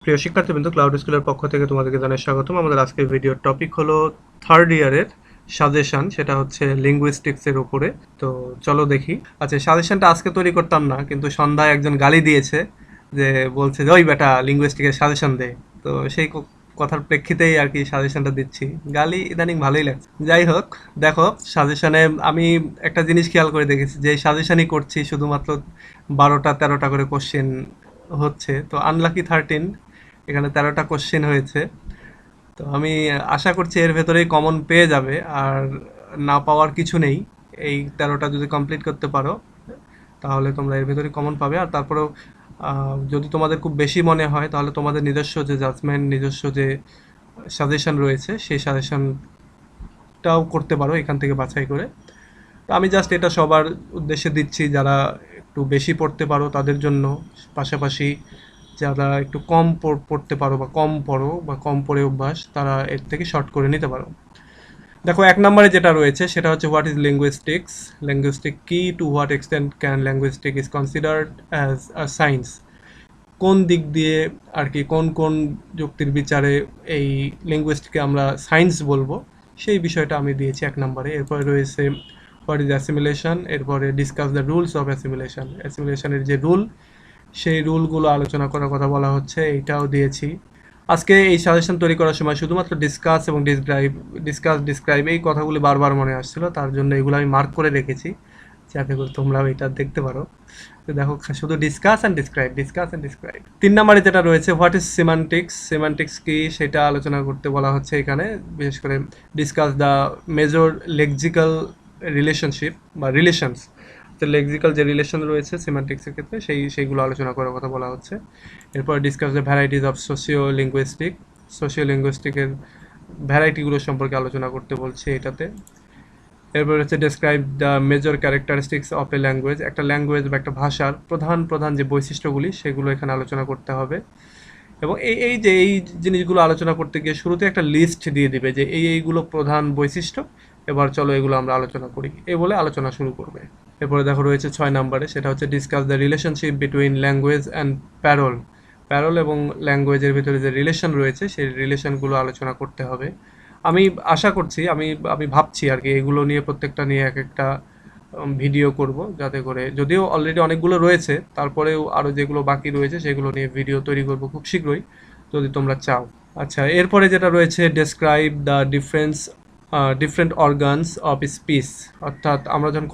প্রিয় শিক্ষার্থীবৃন্দ, ক্লাউড স্কুলের পক্ষ থেকে তোমাদেরকে জানাই স্বাগতম। আমাদের আজকের ভিডিওর টপিক হলো থার্ড ইয়ারের সাজেশন, সেটা হচ্ছে লিঙ্গুইস্টিক্স এর উপরে। তো চলো দেখি। আচ্ছা, সাজেশনটা আজকে তৈরি করতাম না, কিন্তু সন্ধ্যায় একজন গালি দিয়েছে, যে বলছে যে ওই বেটা লিঙ্গুইস্টিকের সাজেশন দে। তো সেই কথার প্রেক্ষিতেই আর কি সাজেশনটা দিচ্ছি। গালি ইদানিং ভালোই লাগছে। যাই হোক, দেখো সাজেশনে আমি একটা জিনিস খেয়াল করে দেখেছি, যে সাজেশনই করছি শুধুমাত্র 12টা 13টা করে কোশ্চেন হচ্ছে। তো আনলাকি 13, এখানে 13টা কোশ্চেন হয়েছে। তো আমি আশা করছি এর ভেতরেই কমন পেয়ে যাবে, আর না পাওয়ার কিছু নেই। এই 13টা যদি কমপ্লিট করতে পারো তাহলে তোমরা এর ভেতরে কমন পাবে। আর তারপরেও যদি তোমাদের খুব বেশি মনে হয় তাহলে তোমাদের নিজস্ব যে জাজমেন্ট, নিজস্ব যে সাজেশন রয়েছে সেই সাজেশনটাও করতে পারো এখান থেকে বাছাই করে। তো আমি জাস্ট এটা সবার উদ্দেশ্যে দিচ্ছি, যারা একটু বেশি পড়তে পারো তাদের জন্য, পাশাপাশি যারা একটু কম পড়তে পারো বা কম পড়ো বা কম পড়ে অভ্যাস, তারা এর থেকে শর্ট করে নিতে পারো। দেখো, 1 নম্বরে যেটা রয়েছে সেটা হচ্ছে হোয়াট ইজ লিঙ্গুইস্টিক্স। লিঙ্গুইস্টিক কি, to what extent can linguistic is considered as a science. কোন দিক দিয়ে আর কি, কোন কোন যুক্তির বিচারে এই লিঙ্গুইস্টিককে আমরা সায়েন্স বলবো, সেই বিষয়টা আমি দিয়েছি 1 নম্বরে। এরপরে রয়েছে হোয়াট ইজ অ্যাসিমিলেশন, এরপরে discuss the rules of assimilation. অ্যাসিমিলেশনের যে রুল, সেই রুলগুলো আলোচনা করার কথা বলা হচ্ছে, এইটাও দিয়েছি। আজকে এই সাজেশন তৈরি করার সময় শুধুমাত্র ডিসকাস এবং ডিসক্রাইব এই কথাগুলি বারবার মনে আসছিল, তার জন্য এগুলো আমি মার্ক করে রেখেছি, যাতে করে তোমরাও এটা দেখতে পারো। তো দেখো, শুধু ডিসকাস অ্যান্ড ডিসক্রাইব। 3 নম্বরে যেটা রয়েছে হোয়াট ইজ সিমান্টিক্স। সিমান্টিক্স কি সেটা আলোচনা করতে বলা হচ্ছে এখানে। বিশেষ করে discuss the major lexical relationship বা রিলেশনস। তো লেক্সিক্যাল যে রিলেশন রয়েছে সিমান্টিক্সের ক্ষেত্রে সেইগুলো আলোচনা করার কথা বলা হচ্ছে। এরপর discuss the varieties of socio লিঙ্গুইস্টিকের ভ্যারাইটিগুলো সম্পর্কে আলোচনা করতে বলছে এটাতে। এরপর হচ্ছে describe the major characteristics of a language. একটা ল্যাঙ্গুয়েজ বা একটা ভাষার প্রধান প্রধান যে বৈশিষ্ট্যগুলি সেগুলো এখানে আলোচনা করতে হবে। এবং এই জিনিসগুলো আলোচনা করতে গিয়ে শুরুতে একটা লিস্ট দিয়ে দিবে যে এইগুলো প্রধান বৈশিষ্ট্য, এবার চলো এগুলো আমরা আলোচনা করি, এই বলে আলোচনা শুরু করবে। এরপরে দেখো রয়েছে 6 নম্বরে, সেটা হচ্ছে discuss the relationship between language and parole. Parole এবং ল্যাঙ্গুয়েজের ভিতরে যে রিলেশন রয়েছে সেই রিলেশনগুলো আলোচনা করতে হবে। আমি আশা করছি, আমি আমি ভাবছি আর কি, এগুলো নিয়ে প্রত্যেকটা নিয়ে এক একটা ভিডিও করব, যাতে করে, যদিও অলরেডি অনেকগুলো রয়েছে, তারপরেও আরও যেগুলো বাকি রয়েছে সেগুলো নিয়ে ভিডিও তৈরি করব খুব শীঘ্রই, যদি তোমরা চাও। আচ্ছা, এরপরে যেটা রয়েছে describe the different organs of speech. অর্থাৎ আমরা যখন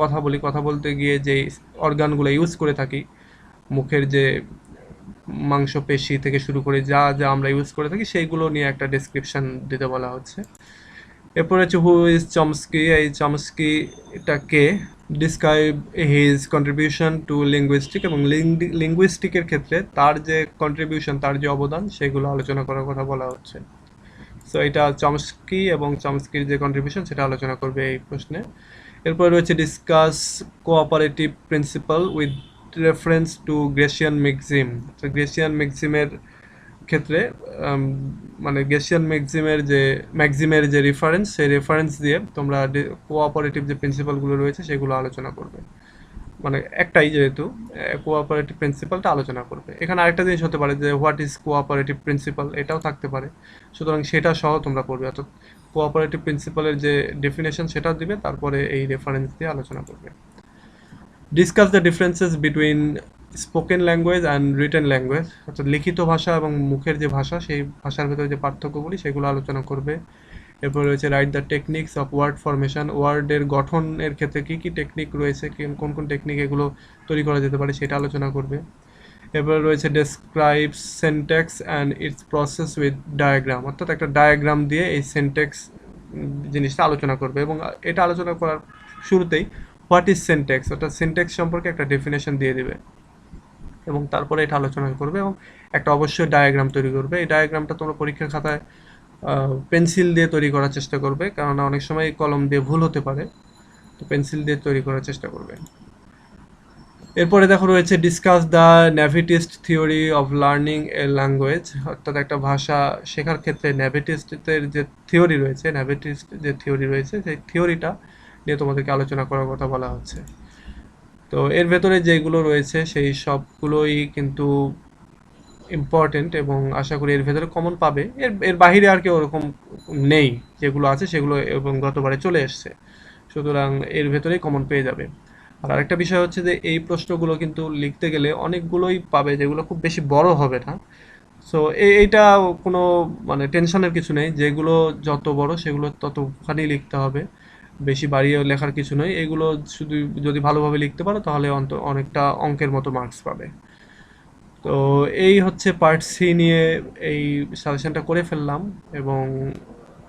কথা বলতে গিয়ে যে অর্গানগুলো ইউজ করে থাকি, মুখের যে মাংসপেশি থেকে শুরু করে যা যা আমরা ইউজ করে থাকি, সেইগুলো নিয়ে একটা ডেসক্রিপশন দিতে বলা হচ্ছে। এরপরে হচ্ছে হু ইজ চমস্কি। এই চমস্কি এটা কে, describe his contribution to linguistic, এবং লিঙ্গুইস্টিকের ক্ষেত্রে তার যে কন্ট্রিবিউশন, তার যে অবদান, সেগুলো আলোচনা করার কথা বলা হচ্ছে। সো এটা চমস্কি এবং চমস্কির যে কন্ট্রিবিউশন সেটা আলোচনা করবে এই প্রশ্নে। এরপর রয়েছে discuss cooperative principle with reference to Gricean maxim. তো গ্রেসিয়ান ম্যাক্সিমের ক্ষেত্রে মানে গ্রেসিয়ান ম্যাক্সিমের যে রেফারেন্স, সেই রেফারেন্স দিয়ে তোমরা কোঅপারেটিভ যে প্রিন্সিপালগুলো রয়েছে সেগুলো আলোচনা করবে। মানে একটাই, যেহেতু কোঅপারেটিভ প্রিন্সিপালটা আলোচনা করবে। এখানে আরেকটা জিনিস হতে পারে যে হোয়াট ইজ কোঅপারেটিভ প্রিন্সিপাল, এটাও থাকতে পারে। সুতরাং সেটা সহ তোমরা পড়বে, অর্থাৎ কোঅপারেটিভ প্রিন্সিপালের যে ডেফিনেশন সেটাও দিবে, তারপরে এই রেফারেন্স দিয়ে আলোচনা করবে। Discuss the differences between spoken language and written language. অর্থাৎ লিখিত ভাষা এবং মুখের যে ভাষা, সেই ভাষার ভেতরে যে পার্থক্যগুলি সেগুলো আলোচনা করবে। এরপর রয়েছে write the techniques of word formation. ওয়ার্ডের গঠনের ক্ষেত্রে কী কী টেকনিক রয়েছে, কোন কোন টেকনিক এগুলো তৈরি করা যেতে পারে, সেটা আলোচনা করবে। এরপর রয়েছে describe syntax and it's process with diagram. অর্থাৎ একটা ডায়াগ্রাম দিয়ে এই সেন্টেক্স জিনিসটা আলোচনা করবে, এবং এটা আলোচনা করার শুরুতেই হোয়াট ইজ সেন্টেক্স, অর্থাৎ সেন্টেক্স সম্পর্কে একটা ডেফিনেশন দিয়ে দিবে, এবং তারপরে এটা আলোচনা করবে, এবং একটা অবশ্যই ডায়াগ্রাম তৈরি করবে। এই ডায়াগ্রামটা তোমরা পরীক্ষার খাতায় পেন্সিল দিয়ে তৈরি করার চেষ্টা করবে, কারণ অনেক সময় কলম দিয়ে ভুল হতে পারে, তো পেন্সিল দিয়ে তৈরি করার চেষ্টা করবে। এরপরে দেখো রয়েছে discuss the nativist theory of learning a language. অর্থাৎ একটা ভাষা শেখার ক্ষেত্রে ন্যাভিটিস্টের যে থিওরি রয়েছে, সেই থিওরিটা নিয়ে তোমাদেরকে আলোচনা করার কথা বলা হচ্ছে। তো এর ভেতরে যেগুলো রয়েছে সেই সবগুলোই কিন্তু ইম্পর্টেন্ট এবং আশা করি এর ভেতরে কমন পাবে। এর এর বাহিরে আর কেউ ওরকম নেই, যেগুলো আছে সেগুলো এবং গতবারে চলে এসছে, সুতরাং এর ভেতরেই কমন পেয়ে যাবে। আর আরেকটা বিষয় হচ্ছে যে এই প্রশ্নগুলো কিন্তু লিখতে গেলে অনেকগুলোই পাবে, যেগুলো খুব বেশি বড় হবে না। সো এইটা কোনো মানে টেনশনের কিছু নেই, যেগুলো যত বড় সেগুলো ততখানি লিখতে হবে, বেশি বাড়িয়ে লেখার কিছু নেই। এগুলো শুধু যদি ভালোভাবে লিখতে পারো তাহলে অনেকটা অঙ্কের মতো মার্কস পাবে। তো এই হচ্ছে পার্ট সি নিয়ে এই সাজেশনটা করে ফেললাম, এবং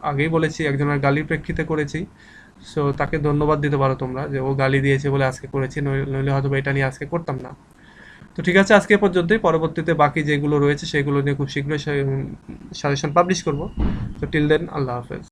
আগেই বলেছি একজনের গালির প্রেক্ষিতে করেছি। সো তাকে ধন্যবাদ দিতে পারো তোমরা যে ও গালি দিয়েছে বলে আজকে করেছি, নইলে হয়তো বা এটা নিয়ে আজকে করতাম না। তো ঠিক আছে, আজকে এ পর্যন্তই। পরবর্তীতে বাকি যেগুলো রয়েছে সেগুলো নিয়ে খুব শীঘ্রই সাজেশন পাবলিশ করব। তো টিল দেন, আল্লাহ হাফেজ।